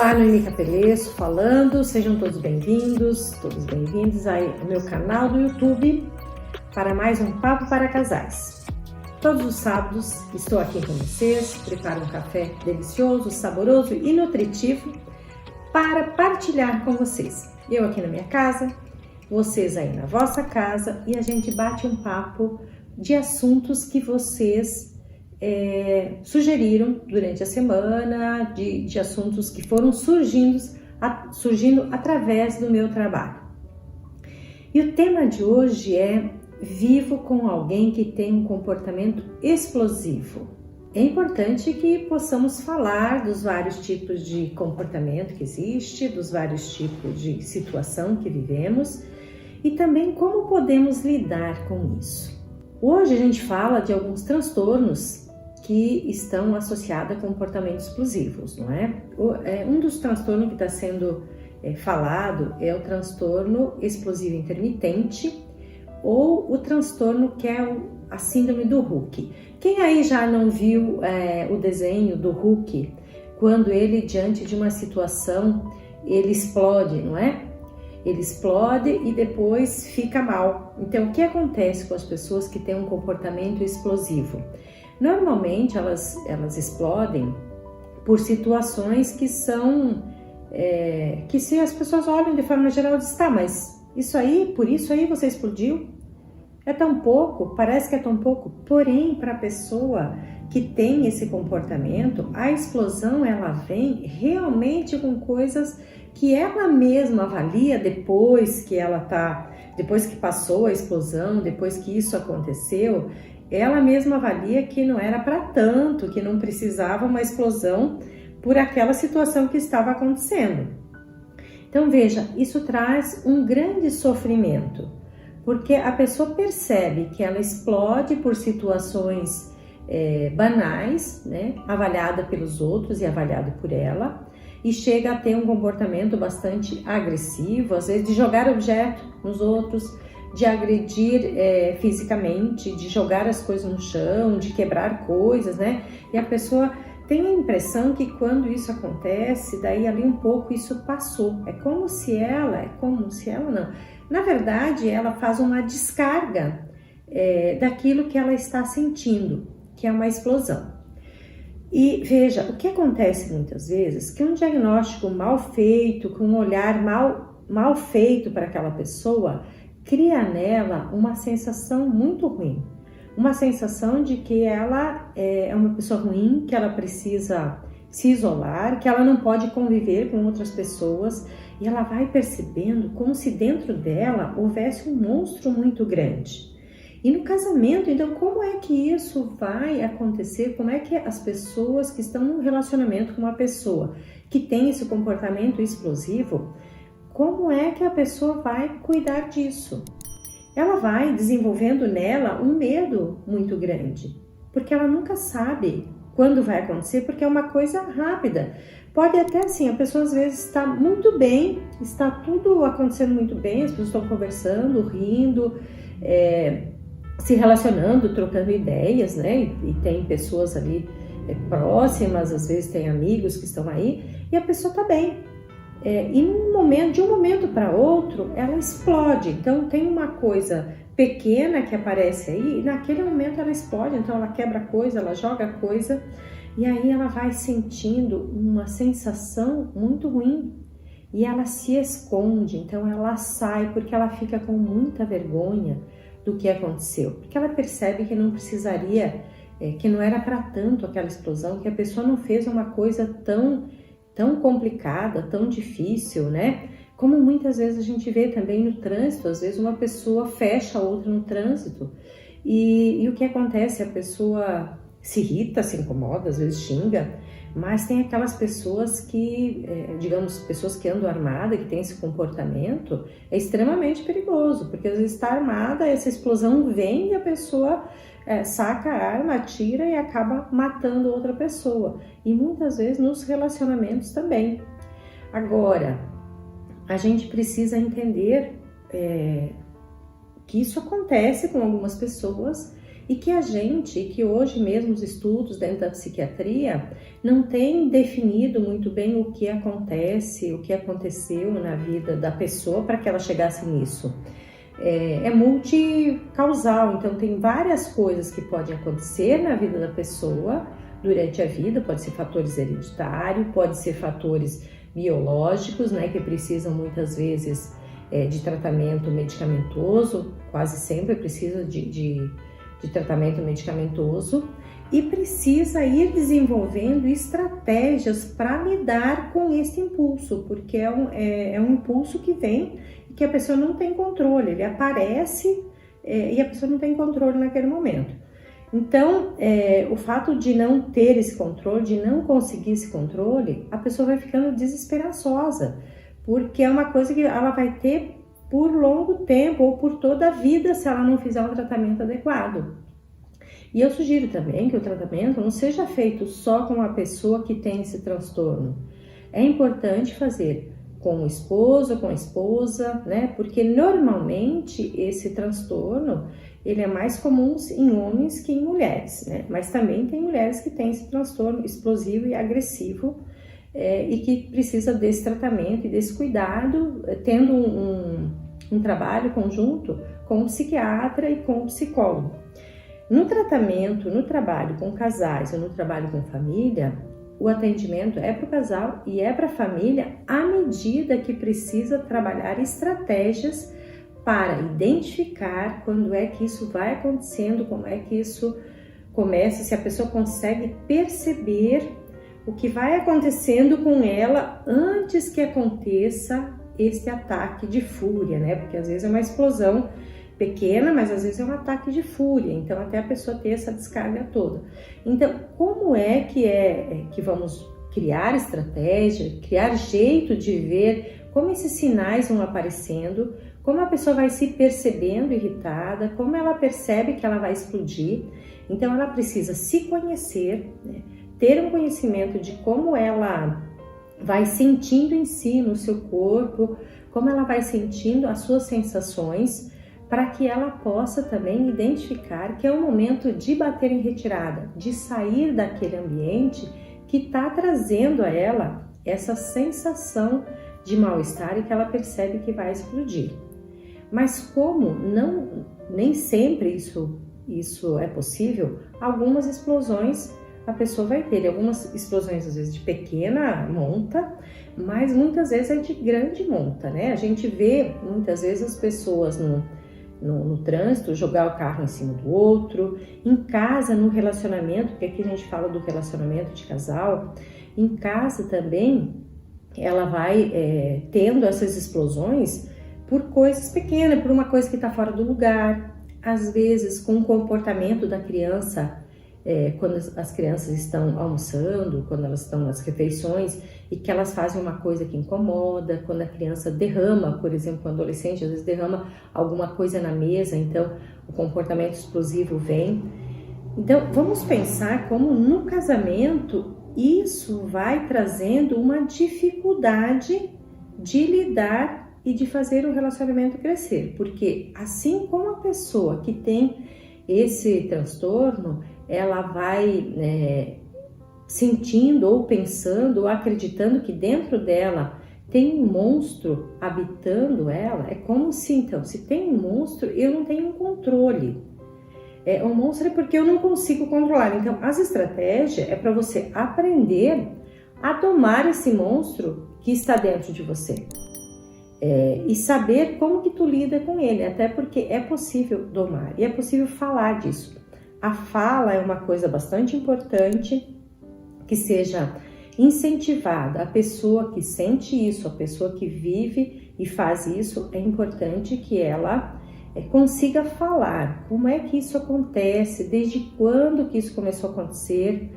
Olá, Noemi Capelesso falando, sejam todos bem-vindos aí ao meu canal do YouTube para mais um Papo para Casais. Todos os sábados estou aqui com vocês, preparo um café delicioso, saboroso e nutritivo para partilhar com vocês. Eu aqui na minha casa, vocês aí na vossa casa e a gente bate um papo de assuntos que vocês sugeriram durante a semana, de assuntos que foram surgindo através do meu trabalho. E o tema de hoje é: vivo com alguém que tem um comportamento explosivo. É importante que possamos falar dos vários tipos de comportamento que existe, dos vários tipos de situação que vivemos e também como podemos lidar com isso. Hoje a gente fala de alguns transtornos que estão associados a comportamentos explosivos, não é? Um dos transtornos que está sendo falado é o transtorno explosivo intermitente ou o transtorno que é a síndrome do Hulk. Quem aí já não viu o desenho do Hulk, quando ele, diante de uma situação, ele explode, não é? Ele explode e depois fica mal. Então, o que acontece com as pessoas que têm um comportamento explosivo? Normalmente, elas explodem por situações que são... que se as pessoas olham de forma geral, dizem, tá, mas por isso aí você explodiu? É tão pouco, parece que é tão pouco. Porém, para a pessoa que tem esse comportamento, a explosão, ela vem realmente com coisas que ela mesma avalia depois que passou a explosão, depois que isso aconteceu, ela mesma avalia que não era para tanto, que não precisava uma explosão por aquela situação que estava acontecendo. Então veja, isso traz um grande sofrimento, porque a pessoa percebe que ela explode por situações banais, né, avaliada pelos outros e avaliada por ela, e chega a ter um comportamento bastante agressivo, às vezes de jogar objeto nos outros, de agredir fisicamente, de jogar as coisas no chão, de quebrar coisas, né? E a pessoa tem a impressão que quando isso acontece, daí ali um pouco isso passou. É como se ela não. Na verdade, ela faz uma descarga daquilo que ela está sentindo, que é uma explosão. E veja, o que acontece muitas vezes, que um diagnóstico mal feito, com um olhar mal feito para aquela pessoa, cria nela uma sensação muito ruim. Uma sensação de que ela é uma pessoa ruim, que ela precisa se isolar, que ela não pode conviver com outras pessoas, e ela vai percebendo como se dentro dela houvesse um monstro muito grande. E no casamento, então, como é que isso vai acontecer? Como é que as pessoas que estão num relacionamento com uma pessoa que tem esse comportamento explosivo, como é que a pessoa vai cuidar disso? Ela vai desenvolvendo nela um medo muito grande, porque ela nunca sabe quando vai acontecer, porque é uma coisa rápida. Pode até assim, a pessoa às vezes está muito bem, está tudo acontecendo muito bem, as pessoas estão conversando, rindo, se relacionando, trocando ideias, né? E tem pessoas ali próximas, às vezes tem amigos que estão aí, e a pessoa está bem. E de um momento para outro, ela explode. Então tem uma coisa pequena que aparece aí, e naquele momento ela explode, então ela quebra coisa, ela joga coisa, e aí ela vai sentindo uma sensação muito ruim, e ela se esconde, então ela sai, porque ela fica com muita vergonha do que aconteceu, porque ela percebe que não precisaria, que não era para tanto aquela explosão, que a pessoa não fez uma coisa tão complicada, tão difícil, né? Como muitas vezes a gente vê também no trânsito, às vezes uma pessoa fecha a outra no trânsito e o que acontece? A pessoa se irrita, se incomoda, às vezes xinga, mas tem aquelas pessoas que, pessoas que andam armadas, que têm esse comportamento, é extremamente perigoso, porque às vezes está armada, essa explosão vem e a pessoa saca a arma, atira e acaba matando outra pessoa. E muitas vezes nos relacionamentos também. Agora, a gente precisa entender que isso acontece com algumas pessoas e que hoje mesmo os estudos dentro da psiquiatria não têm definido muito bem o que acontece, o que aconteceu na vida da pessoa para que ela chegasse nisso. É multicausal, então tem várias coisas que podem acontecer na vida da pessoa durante a vida, pode ser fatores hereditários, pode ser fatores biológicos, né, que precisam muitas vezes de tratamento medicamentoso, quase sempre precisa de tratamento medicamentoso, e precisa ir desenvolvendo estratégias para lidar com esse impulso, porque é um impulso que vem e que a pessoa não tem controle, ele aparece e a pessoa não tem controle naquele momento. Então, o fato de não ter esse controle, de não conseguir esse controle, a pessoa vai ficando desesperançosa, porque é uma coisa que ela vai ter por longo tempo ou por toda a vida se ela não fizer um tratamento adequado. E eu sugiro também que o tratamento não seja feito só com a pessoa que tem esse transtorno. É importante fazer com o esposo, com a esposa, né? Porque normalmente esse transtorno ele é mais comum em homens que em mulheres, né? Mas também tem mulheres que têm esse transtorno explosivo e agressivo e que precisa desse tratamento e desse cuidado, tendo um trabalho conjunto com o psiquiatra e com o psicólogo. No tratamento, no trabalho com casais ou no trabalho com família, o atendimento é para o casal e é para a família à medida que precisa trabalhar estratégias para identificar quando é que isso vai acontecendo, como é que isso começa, se a pessoa consegue perceber o que vai acontecendo com ela antes que aconteça esse ataque de fúria, né? Porque às vezes é uma explosão pequena, mas às vezes é um ataque de fúria, então até a pessoa ter essa descarga toda. Então, como é que vamos criar estratégia, criar jeito de ver como esses sinais vão aparecendo, como a pessoa vai se percebendo irritada, como ela percebe que ela vai explodir. Então ela precisa se conhecer, né? Ter um conhecimento de como ela vai sentindo em si, no seu corpo, como ela vai sentindo as suas sensações, para que ela possa também identificar que é o momento de bater em retirada, de sair daquele ambiente que está trazendo a ela essa sensação de mal-estar e que ela percebe que vai explodir. Mas como nem sempre isso é possível, algumas explosões a pessoa vai ter. Algumas explosões às vezes de pequena monta, mas muitas vezes é de grande monta, né? A gente vê muitas vezes as pessoas no trânsito jogar o carro em cima do outro, em casa, no relacionamento, porque aqui a gente fala do relacionamento de casal, em casa também ela vai tendo essas explosões por coisas pequenas, por uma coisa que está fora do lugar, às vezes com o comportamento da criança, quando as crianças estão almoçando, quando elas estão nas refeições e que elas fazem uma coisa que incomoda, quando a criança derrama, por exemplo, o adolescente às vezes derrama alguma coisa na mesa, então o comportamento explosivo vem. Então vamos pensar como no casamento isso vai trazendo uma dificuldade de lidar e de fazer o relacionamento crescer, porque assim como a pessoa que tem esse transtorno, ela vai sentindo ou pensando ou acreditando que dentro dela tem um monstro habitando ela, é como se, então, se tem um monstro, eu não tenho um controle. O monstro é porque eu não consigo controlar. Então, as estratégias é para você aprender a domar esse monstro que está dentro de você. E saber como que tu lida com ele, até porque é possível domar e é possível falar disso. A fala é uma coisa bastante importante que seja incentivada. A pessoa que sente isso, a pessoa que vive e faz isso, é importante que ela consiga falar como é que isso acontece, desde quando que isso começou a acontecer,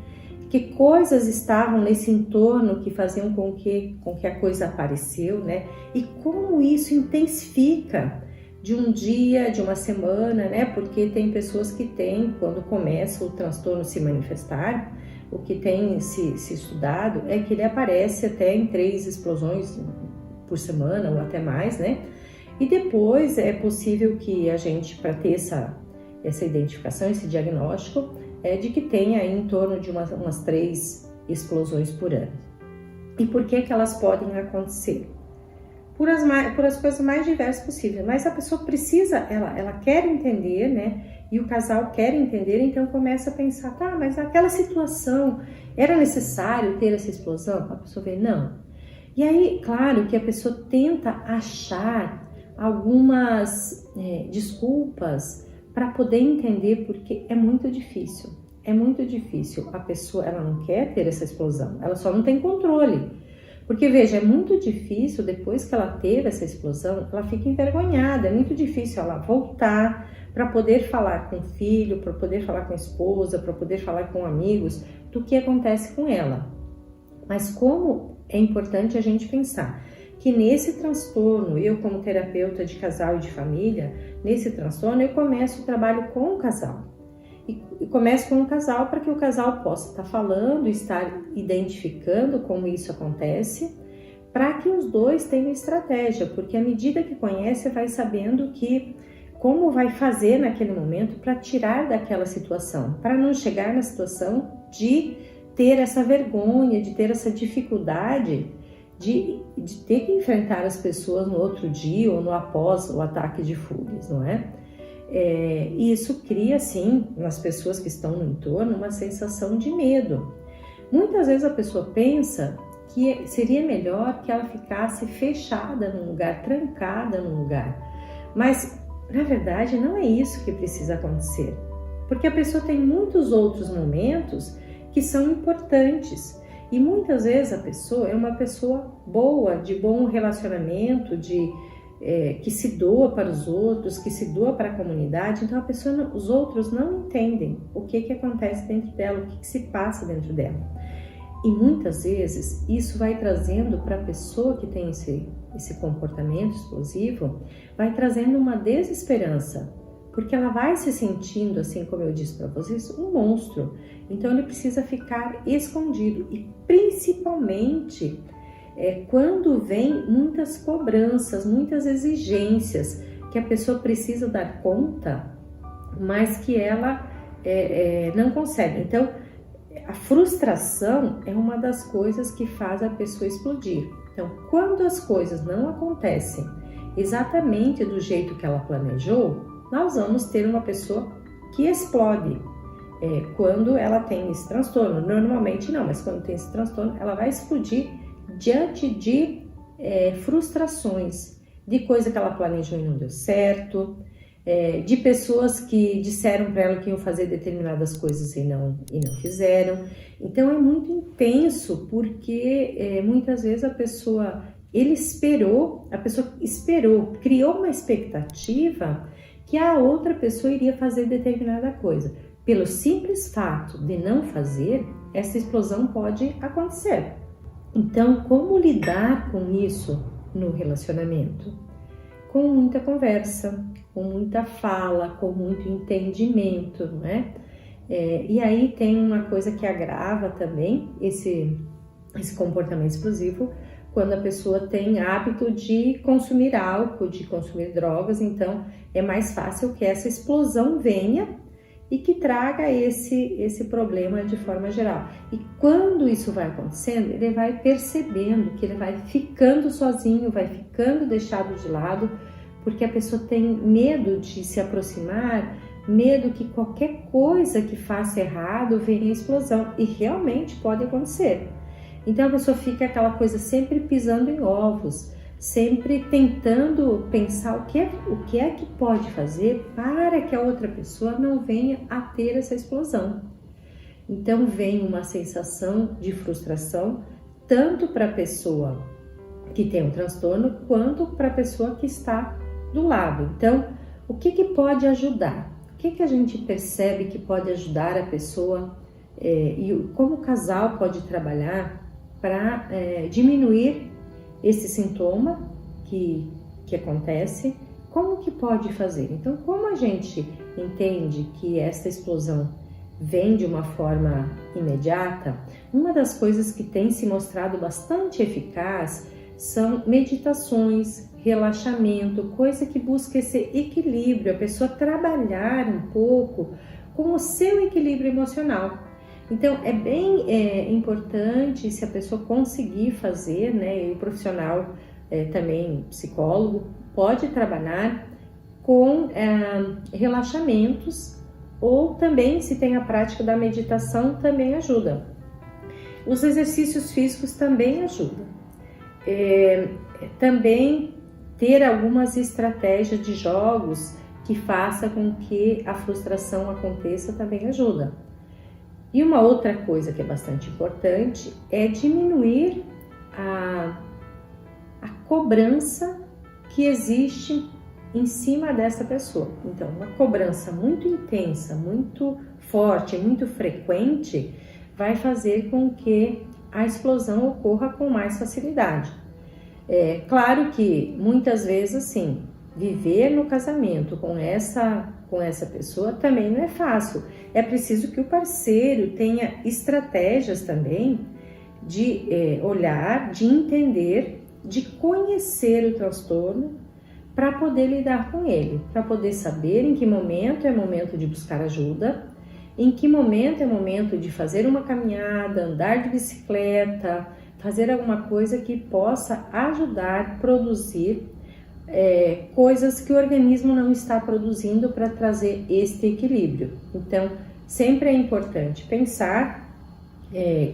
que coisas estavam nesse entorno que faziam com que a coisa apareceu, né? E como isso intensifica de um dia, de uma semana, né? Porque tem pessoas que têm, quando começa o transtorno se manifestar, o que tem se estudado é que ele aparece até em 3 explosões por semana ou até mais, né? E depois é possível que a gente, para ter essa identificação, esse diagnóstico, de que tem aí em torno de umas 3 explosões por ano. E por que elas podem acontecer? Por as coisas mais diversas possíveis, mas a pessoa precisa, ela quer entender, né? E o casal quer entender, então começa a pensar, tá, mas naquela situação era necessário ter essa explosão? A pessoa vê, não. E aí, claro que a pessoa tenta achar algumas desculpas para poder entender, porque é muito difícil. É muito difícil. A pessoa, ela não quer ter essa explosão, ela só não tem controle. Porque, veja, é muito difícil, depois que ela teve essa explosão, ela fica envergonhada, é muito difícil ela voltar para poder falar com o filho, para poder falar com a esposa, para poder falar com amigos do que acontece com ela. Mas como é importante a gente pensar que nesse transtorno, eu como terapeuta de casal e de família, nesse transtorno eu começo o trabalho com o casal. E começo com o casal para que o casal possa estar falando, estar identificando como isso acontece, para que os dois tenham estratégia, porque à medida que conhece, vai sabendo como vai fazer naquele momento para tirar daquela situação, para não chegar na situação de ter essa vergonha, de ter essa dificuldade de ter que enfrentar as pessoas no outro dia ou no após o ataque de fúrias, não é? E isso cria, sim, nas pessoas que estão no entorno, uma sensação de medo. Muitas vezes a pessoa pensa que seria melhor que ela ficasse fechada num lugar, trancada num lugar. Mas, na verdade, não é isso que precisa acontecer. Porque a pessoa tem muitos outros momentos que são importantes. E muitas vezes a pessoa é uma pessoa boa, de bom relacionamento, que se doa para os outros, que se doa para a comunidade. Então os outros não entendem o que acontece dentro dela, o que se passa dentro dela. E muitas vezes isso vai trazendo para a pessoa que tem esse comportamento explosivo, vai trazendo uma desesperança, porque ela vai se sentindo, assim como eu disse para vocês, um monstro. Então ele precisa ficar escondido, e principalmente quando vem muitas cobranças, muitas exigências que a pessoa precisa dar conta, mas que ela não consegue. Então, a frustração é uma das coisas que faz a pessoa explodir. Então, quando as coisas não acontecem exatamente do jeito que ela planejou, nós vamos ter uma pessoa que explode. Quando ela tem esse transtorno, normalmente não, mas quando tem esse transtorno, ela vai explodir diante de frustrações, de coisa que ela planejou e não deu certo, de pessoas que disseram para ela que iam fazer determinadas coisas e não fizeram. Então é muito intenso, porque muitas vezes a pessoa esperou, criou uma expectativa que a outra pessoa iria fazer determinada coisa. Pelo simples fato de não fazer, essa explosão pode acontecer. Então, como lidar com isso no relacionamento? Com muita conversa, com muita fala, com muito entendimento, não é? E aí tem uma coisa que agrava também esse comportamento explosivo, quando a pessoa tem hábito de consumir álcool, de consumir drogas. Então é mais fácil que essa explosão venha e que traga esse problema de forma geral. E quando isso vai acontecendo, ele vai percebendo que ele vai ficando sozinho, vai ficando deixado de lado, porque a pessoa tem medo de se aproximar, medo que qualquer coisa que faça errado venha a explosão. E realmente pode acontecer. Então a pessoa fica aquela coisa sempre pisando em ovos, sempre tentando pensar o que é que pode fazer para que a outra pessoa não venha a ter essa explosão. Então vem uma sensação de frustração, tanto para a pessoa que tem um transtorno, quanto para a pessoa que está do lado. Então, o que pode ajudar? O que a gente percebe que pode ajudar a pessoa e como o casal pode trabalhar para diminuir esse sintoma que acontece? Como que pode fazer? Então, como a gente entende que essa explosão vem de uma forma imediata, uma das coisas que tem se mostrado bastante eficaz são meditações, relaxamento, coisa que busca esse equilíbrio, a pessoa trabalhar um pouco com o seu equilíbrio emocional. Então, é bem importante, se a pessoa conseguir fazer, né, e o profissional também, psicólogo, pode trabalhar com relaxamentos, ou também, se tem a prática da meditação, também ajuda. Os exercícios físicos também ajudam. Também ter algumas estratégias de jogos que faça com que a frustração aconteça também ajuda. E uma outra coisa que é bastante importante é diminuir a cobrança que existe em cima dessa pessoa. Então, uma cobrança muito intensa, muito forte, muito frequente, vai fazer com que a explosão ocorra com mais facilidade. Claro que muitas vezes, assim, viver no casamento com essa pessoa também não é fácil. É preciso que o parceiro tenha estratégias também de olhar, de entender, de conhecer o transtorno para poder lidar com ele, para poder saber em que momento é momento de buscar ajuda, em que momento é momento de fazer uma caminhada, andar de bicicleta, fazer alguma coisa que possa ajudar a produzir coisas que o organismo não está produzindo para trazer este equilíbrio. Então, sempre é importante pensar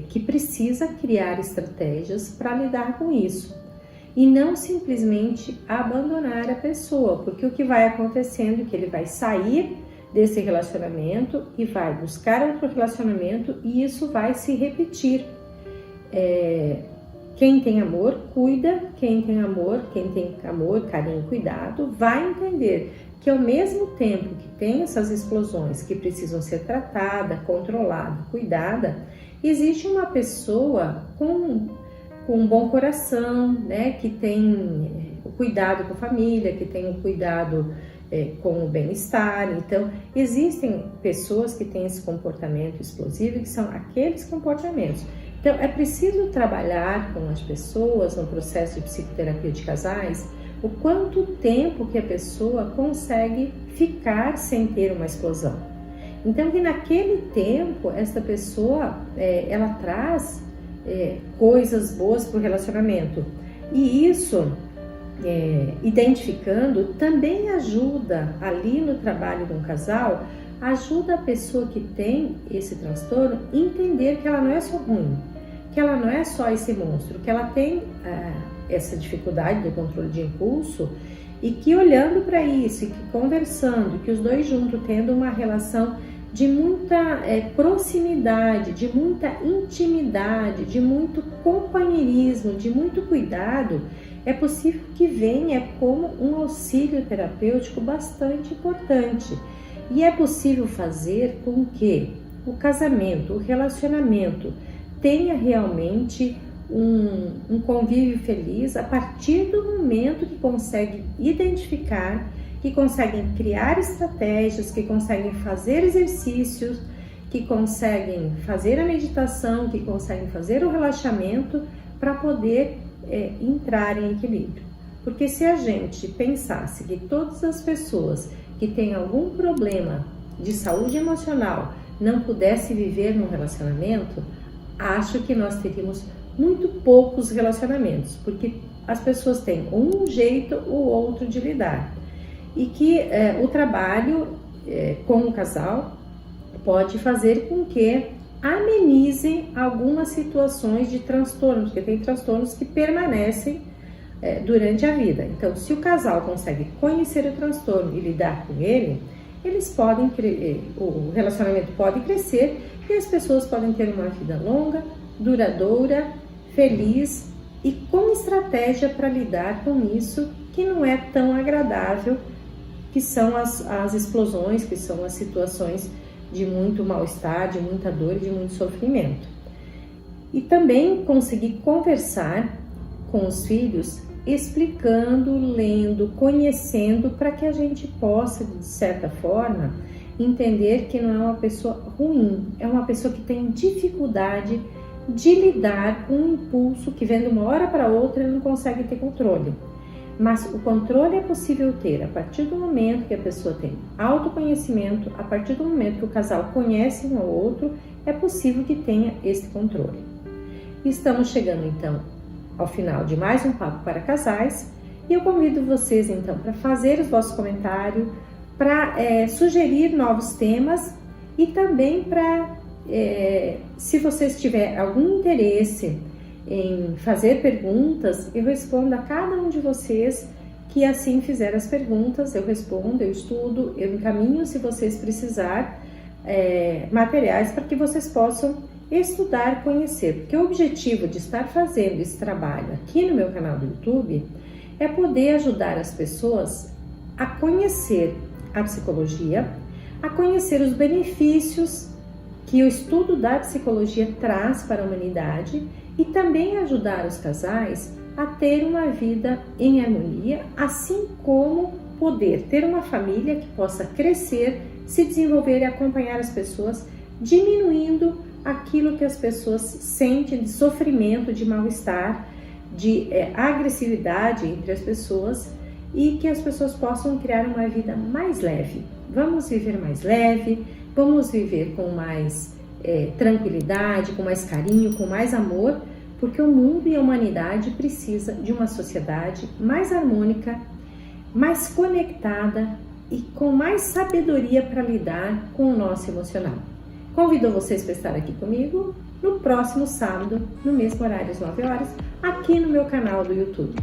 que precisa criar estratégias para lidar com isso e não simplesmente abandonar a pessoa, porque o que vai acontecendo é que ele vai sair desse relacionamento e vai buscar outro relacionamento e isso vai se repetir. Quem tem amor, cuida. Quem tem amor, carinho, cuidado, vai entender que ao mesmo tempo que tem essas explosões que precisam ser tratada, controlada, cuidada, existe uma pessoa com um bom coração, né, que tem o cuidado com a família, que tem o cuidado com o bem-estar. Então, existem pessoas que têm esse comportamento explosivo, que são aqueles comportamentos. Então, é preciso trabalhar com as pessoas no processo de psicoterapia de casais, o quanto tempo que a pessoa consegue ficar sem ter uma explosão. Então, que naquele tempo, essa pessoa, ela traz coisas boas para o relacionamento. E isso, identificando, também ajuda ali no trabalho de um casal, ajuda a pessoa que tem esse transtorno a entender que ela não é só ruim, que ela não é só esse monstro, que ela tem essa dificuldade do controle de impulso e que olhando para isso e que conversando, que os dois juntos tendo uma relação de muita proximidade, de muita intimidade, de muito companheirismo, de muito cuidado, é possível que venha como um auxílio terapêutico bastante importante. E é possível fazer com que o casamento, o relacionamento, tenha realmente um convívio feliz a partir do momento que consegue identificar, que conseguem criar estratégias, que conseguem fazer exercícios, que conseguem fazer a meditação, que conseguem fazer o relaxamento para poder entrar em equilíbrio. Porque se a gente pensasse que todas as pessoas que têm algum problema de saúde emocional não pudessem viver num relacionamento, acho que nós teríamos muito poucos relacionamentos, porque as pessoas têm um jeito ou outro de lidar. E que o trabalho com o casal pode fazer com que amenizem algumas situações de transtornos, porque tem transtornos que permanecem durante a vida. Então, se o casal consegue conhecer o transtorno e lidar com ele, eles podem o relacionamento pode crescer e as pessoas podem ter uma vida longa, duradoura, feliz e com estratégia para lidar com isso que não é tão agradável, que são as explosões, que são as situações de muito mal-estar, de muita dor e de muito sofrimento. E também conseguir conversar com os filhos, explicando, lendo, conhecendo, para que a gente possa, de certa forma, entender que não é uma pessoa ruim, é uma pessoa que tem dificuldade de lidar com um impulso que vem de uma hora para outra e não consegue ter controle. Mas o controle é possível ter a partir do momento que a pessoa tem autoconhecimento, a partir do momento que o casal conhece um ao outro, é possível que tenha esse controle. Estamos chegando então ao final de mais um Papo para Casais e eu convido vocês então para fazer os vossos comentários, para sugerir novos temas e também para, se vocês tiverem algum interesse em fazer perguntas, eu respondo a cada um de vocês que assim fizer as perguntas, eu respondo, eu estudo, eu encaminho se vocês precisarem materiais para que vocês possam estudar, conhecer, porque o objetivo de estar fazendo esse trabalho aqui no meu canal do YouTube é poder ajudar as pessoas a conhecer a psicologia, a conhecer os benefícios que o estudo da psicologia traz para a humanidade e também ajudar os casais a ter uma vida em harmonia, assim como poder ter uma família que possa crescer, se desenvolver e acompanhar as pessoas, diminuindo aquilo que as pessoas sentem de sofrimento, de mal-estar, de agressividade entre as pessoas e que as pessoas possam criar uma vida mais leve. Vamos viver mais leve, vamos viver com mais tranquilidade, com mais carinho, com mais amor, porque o mundo e a humanidade precisa de uma sociedade mais harmônica, mais conectada e com mais sabedoria para lidar com o nosso emocional. Convido vocês para estar aqui comigo no próximo sábado, no mesmo horário, às 9 horas, aqui no meu canal do YouTube.